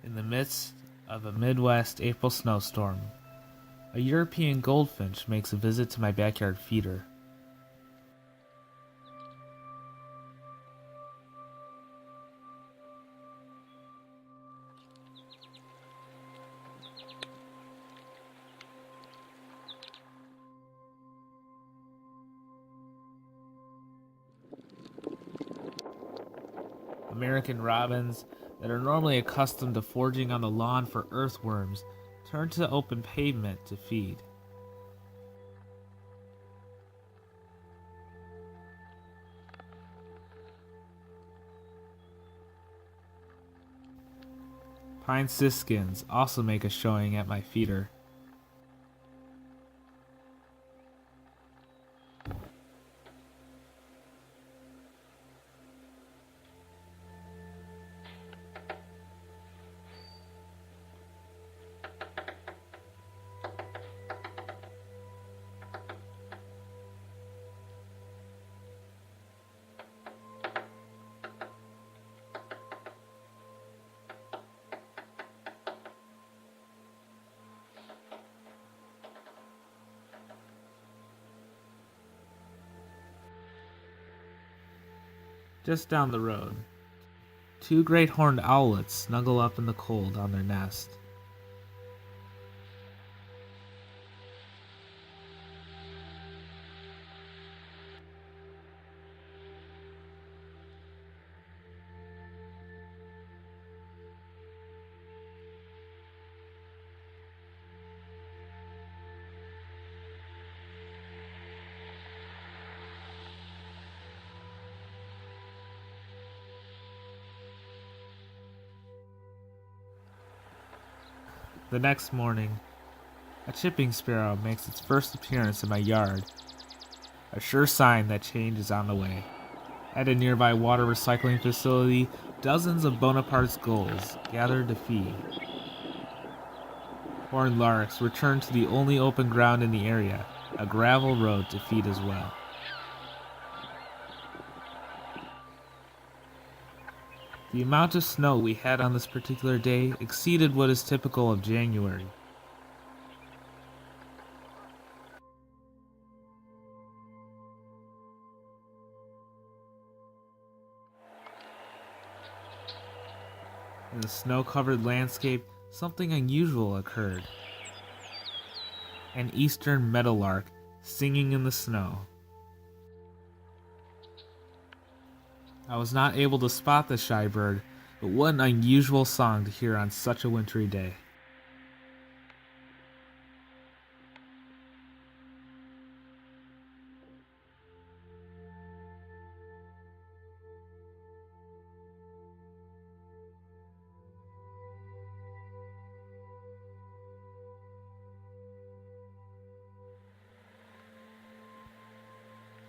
In the midst of a Midwest April snowstorm, a European goldfinch makes a visit to my backyard feeder. American robins that are normally accustomed to foraging on the lawn for earthworms turn to open pavement to feed. Pine siskins also make a showing at my feeder. Just down the road, two great horned owlets snuggle up in the cold on their nest. The next morning, a chipping sparrow makes its first appearance in my yard, a sure sign that change is on the way. At a nearby water recycling facility, dozens of Bonaparte's gulls gather to feed. Horned larks return to the only open ground in the area, a gravel road, to feed as well. The amount of snow we had on this particular day exceeded what is typical of January. In the snow-covered landscape, something unusual occurred. An eastern meadowlark singing in the snow. I was not able to spot the shy bird, but what an unusual song to hear on such a wintry day.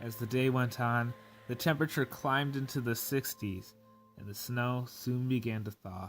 As the day went on, the temperature climbed into the 60s, and the snow soon began to thaw.